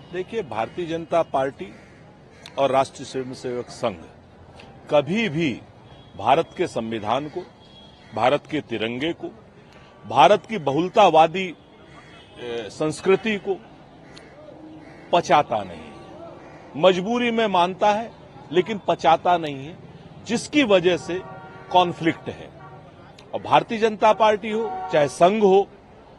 देखिए, भारतीय जनता पार्टी और राष्ट्रीय स्वयंसेवक संघ कभी भी भारत के संविधान को, भारत के तिरंगे को, भारत की बहुलतावादी संस्कृति को पचाता नहीं है। मजबूरी में मानता है लेकिन पचाता नहीं है, जिसकी वजह से कॉन्फ्लिक्ट है। और भारतीय जनता पार्टी हो चाहे संघ हो,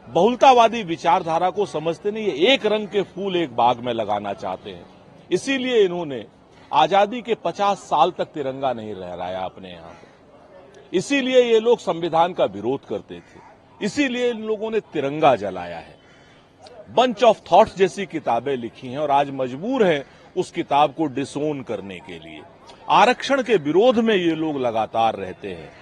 बहुलतावादी विचारधारा को समझते नहीं, ये एक रंग के फूल एक बाग में लगाना चाहते हैं। इसीलिए इन्होंने आजादी के 50 साल तक तिरंगा नहीं लहराया अपने यहां पर। इसीलिए ये लोग संविधान का विरोध करते थे, इसीलिए इन लोगों ने तिरंगा जलाया है। बंच ऑफ थॉट्स जैसी किताबें लिखी हैं और आज मजबूर हैं उस किताब को डिसोन करने के लिए। आरक्षण के विरोध में ये लोग लगातार रहते हैं।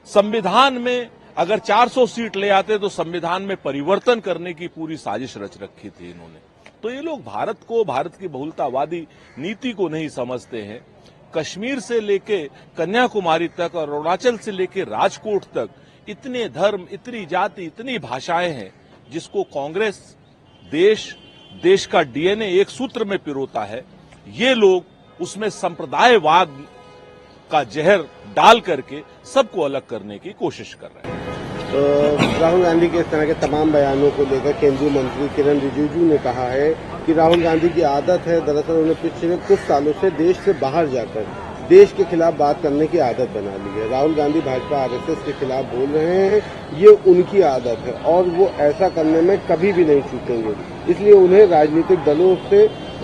संविधान में अगर 400 सीट ले आते तो संविधान में परिवर्तन करने की पूरी साजिश रच रखी थी इन्होंने। तो ये लोग भारत को, भारत की बहुलतावादी नीति को नहीं समझते हैं। कश्मीर से लेके कन्याकुमारी तक और अरुणाचल से लेके राजकोट तक इतने धर्म, इतनी जाति, इतनी भाषाएं हैं, जिसको कांग्रेस देश का डीएनए एक सूत्र में पिरोता है। ये लोग उसमें संप्रदायवाद का जहर डाल करके सबको अलग करने की कोशिश कर रहे हैं। तो राहुल गांधी के इस तरह के तमाम बयानों को लेकर केंद्रीय मंत्री किरण रिजिजू ने कहा है कि राहुल गांधी की आदत है, दरअसल उन्हें पिछले कुछ सालों से देश से बाहर जाकर देश के खिलाफ बात करने की आदत बना ली है। राहुल गांधी भाजपा आरएसएस के खिलाफ बोल रहे हैं, ये उनकी आदत है और वो ऐसा करने में कभी भी नहीं चूकेंगे। इसलिए उन्हें राजनीतिक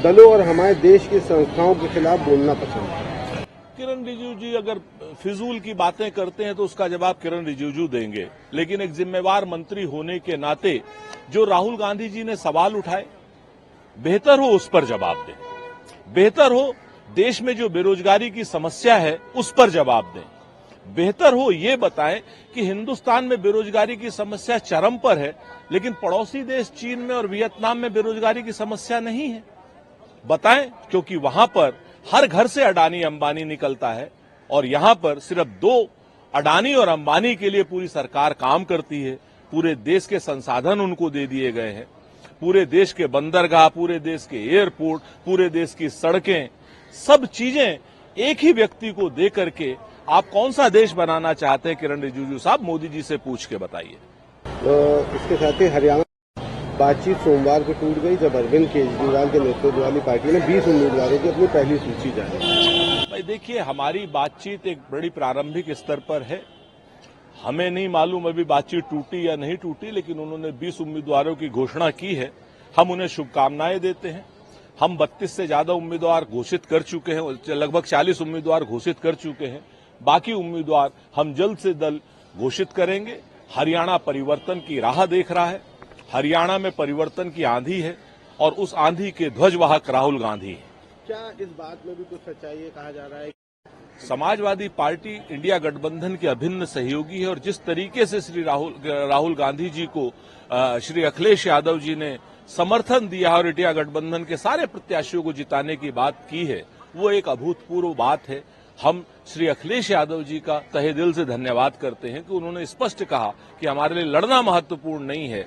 दलों और हमारे देश की संस्थाओं के खिलाफ बोलना पसंद है। किरण रिजिजू जी अगर फिजूल की बातें करते हैं तो उसका जवाब किरण रिजिजू देंगे, लेकिन एक जिम्मेवार मंत्री होने के नाते जो राहुल गांधी जी ने सवाल उठाए, बेहतर हो उस पर जवाब दें। बेहतर हो देश में जो बेरोजगारी की समस्या है उस पर जवाब दें। बेहतर हो ये बताएं कि हिंदुस्तान में बेरोजगारी की समस्या चरम पर है, लेकिन पड़ोसी देश चीन में और वियतनाम में बेरोजगारी की समस्या नहीं है। बताएं, क्योंकि वहां पर हर घर से अडानी अंबानी निकलता है और यहां पर सिर्फ 2 अडानी और अंबानी के लिए पूरी सरकार काम करती है। पूरे देश के संसाधन उनको दे दिए गए हैं। पूरे देश के बंदरगाह, पूरे देश के एयरपोर्ट, पूरे देश की सड़कें, सब चीजें एक ही व्यक्ति को दे करके आप कौन सा देश बनाना चाहते हैं किरण रिजिजू साहब? मोदी जी से पूछ के बताइए। इसके साथ ही हरियाणा बातचीत सोमवार को टूट गई जब अरविंद केजरीवाल के नेतृत्व वाली पार्टी ने 20 उम्मीदवारों की अपनी पहली सूची जारी की। भाई देखिए, हमारी बातचीत एक बड़ी प्रारंभिक स्तर पर है। हमें नहीं मालूम अभी बातचीत टूटी या नहीं टूटी, लेकिन उन्होंने 20 उम्मीदवारों की घोषणा की है। हम उन्हें शुभकामनाएं देते हैं। हम 32 से ज्यादा उम्मीदवार घोषित कर चुके हैं, लगभग 40 उम्मीदवार घोषित कर चुके हैं। बाकी उम्मीदवार हम जल्द से जल्द घोषित करेंगे। हरियाणा परिवर्तन की राह देख रहा है। हरियाणा में परिवर्तन की आंधी है और उस आंधी के ध्वजवाहक राहुल गांधी हैं। क्या इस बात में भी कुछ सच्चाई है? कहा जा रहा है समाजवादी पार्टी इंडिया गठबंधन के अभिन्न सहयोगी है और जिस तरीके से श्री राहुल गांधी जी को श्री अखिलेश यादव जी ने समर्थन दिया और इंडिया गठबंधन के सारे प्रत्याशियों को जिताने की बात की है, वो एक अभूतपूर्व बात है। हम श्री अखिलेश यादव जी का तहे दिल से धन्यवाद करते हैं कि उन्होंने स्पष्ट कहा कि हमारे लिए लड़ना महत्वपूर्ण नहीं है,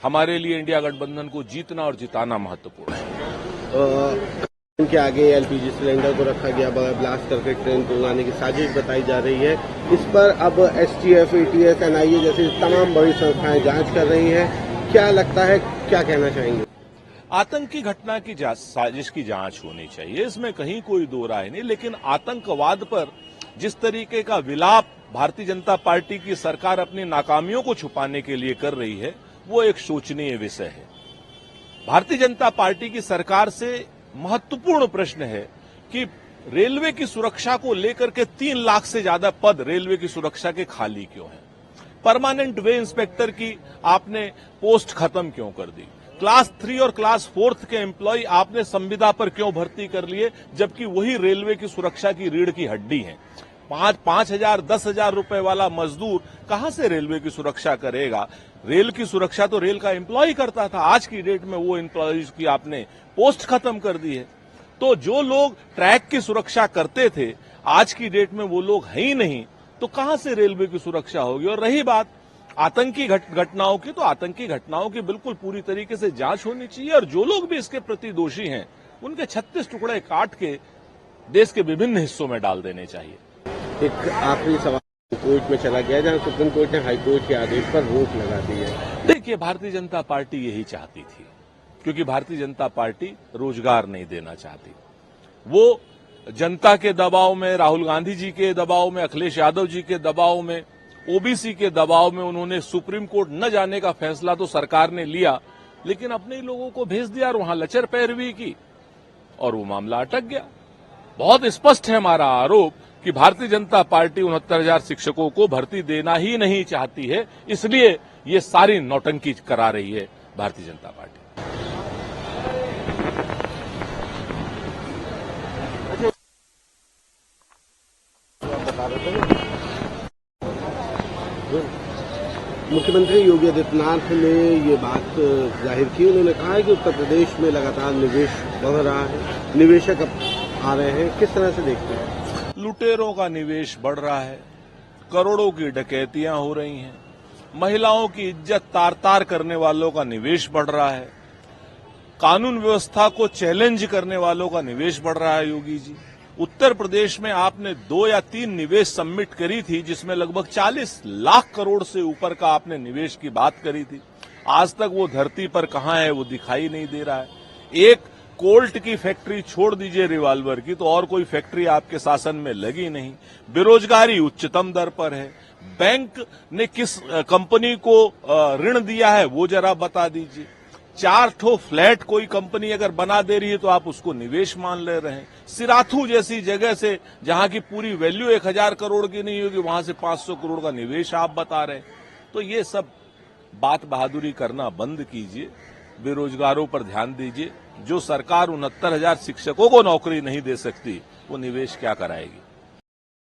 हमारे लिए इंडिया गठबंधन को जीतना और जिताना महत्वपूर्ण है। इनके आगे एलपीजी सिलेंडर को रखा गया, ब्लास्ट करके ट्रेन को उड़ाने की साजिश बताई जा रही है। इस पर अब एसटीएफ, एटीएस, एनआईए जैसी तमाम बड़ी संस्थाएं जांच कर रही हैं। क्या लगता है, क्या कहना चाहेंगे? आतंकी घटना की साजिश की जांच होनी चाहिए, इसमें कहीं कोई दो राय नहीं, लेकिन आतंकवाद पर जिस तरीके का विलाप भारतीय जनता पार्टी की सरकार अपनी नाकामियों को छुपाने के लिए कर रही है, वो एक शोचनीय विषय है। भारतीय जनता पार्टी की सरकार से महत्वपूर्ण प्रश्न है कि रेलवे की सुरक्षा को लेकर के 3 लाख से ज्यादा पद रेलवे की सुरक्षा के खाली क्यों हैं? परमानेंट वे इंस्पेक्टर की आपने पोस्ट खत्म क्यों कर दी? क्लास 3 और क्लास 4 के एम्प्लॉय आपने संविदा पर क्यों भर्ती कर लिए, जबकि वही रेलवे की सुरक्षा की रीढ़ की हड्डी है? 5,000 10,000 रुपए वाला मजदूर कहां से रेलवे की सुरक्षा करेगा? रेल की सुरक्षा तो रेल का एम्प्लॉय करता था। आज की डेट में वो एम्प्लॉयज की आपने पोस्ट खत्म कर दी है। तो जो लोग ट्रैक की सुरक्षा करते थे, आज की डेट में वो लोग हैं ही नहीं, तो कहां से रेलवे की सुरक्षा होगी? और रही बात आतंकी घटनाओं की, तो आतंकी घटनाओं की बिल्कुल पूरी तरीके से जांच होनी चाहिए और जो लोग भी इसके प्रति दोषी हैं उनके 36 टुकड़े काट के देश के विभिन्न हिस्सों में डाल देने चाहिए। एक आखिरी सवाल कोर्ट में चला गया जहां सुप्रीम कोर्ट ने हाईकोर्ट के आदेश पर रोक लगा दी है। देखिए, भारतीय जनता पार्टी यही चाहती थी, क्योंकि भारतीय जनता पार्टी रोजगार नहीं देना चाहती। वो जनता के दबाव में, राहुल गांधी जी के दबाव में, अखिलेश यादव जी के दबाव में, ओबीसी के दबाव में उन्होंने सुप्रीम कोर्ट न जाने का फैसला तो सरकार ने लिया, लेकिन अपने ही लोगों को भेज दिया और वहां लचर पैरवी की और वो मामला अटक गया। बहुत स्पष्ट है हमारा आरोप कि भारतीय जनता पार्टी 69,000 शिक्षकों को भर्ती देना ही नहीं चाहती है, इसलिए ये सारी नौटंकी करा रही है भारतीय जनता पार्टी। मुख्यमंत्री योगी आदित्यनाथ ने ये बात जाहिर की। उन्होंने कहा है कि उत्तर प्रदेश में लगातार निवेश बढ़ रहा है, निवेशक अब आ रहे हैं। किस तरह से देखते हैं? लुटेरों का निवेश बढ़ रहा है, करोड़ों की डकैतियां हो रही हैं, महिलाओं की इज्जत तार तार करने वालों का निवेश बढ़ रहा है, कानून व्यवस्था को चैलेंज करने वालों का निवेश बढ़ रहा है। योगी जी, उत्तर प्रदेश में आपने 2 या 3 निवेश सबमिट करी थी, जिसमें लगभग 40 लाख करोड़ से ऊपर का आपने निवेश की बात करी थी। आज तक वो धरती पर कहां है वो दिखाई नहीं दे रहा है। एक कोल्ट की फैक्ट्री छोड़ दीजिए रिवाल्वर की, तो और कोई फैक्ट्री आपके शासन में लगी नहीं। बेरोजगारी उच्चतम दर पर है। बैंक ने किस कंपनी को ऋण दिया है वो जरा बता दीजिए। 4 ठो फ्लैट कोई कंपनी अगर बना दे रही है तो आप उसको निवेश मान ले रहे हैं। सिराथू जैसी जगह से जहां की पूरी वैल्यू 1000 करोड़ की नहीं होगी, वहां से 500 करोड़ का निवेश आप बता रहे हैं। तो ये सब बात बहादुरी करना बंद कीजिए, बेरोजगारों पर ध्यान दीजिए। जो सरकार 69,000 शिक्षकों को नौकरी नहीं दे सकती, वो निवेश क्या कराएगी।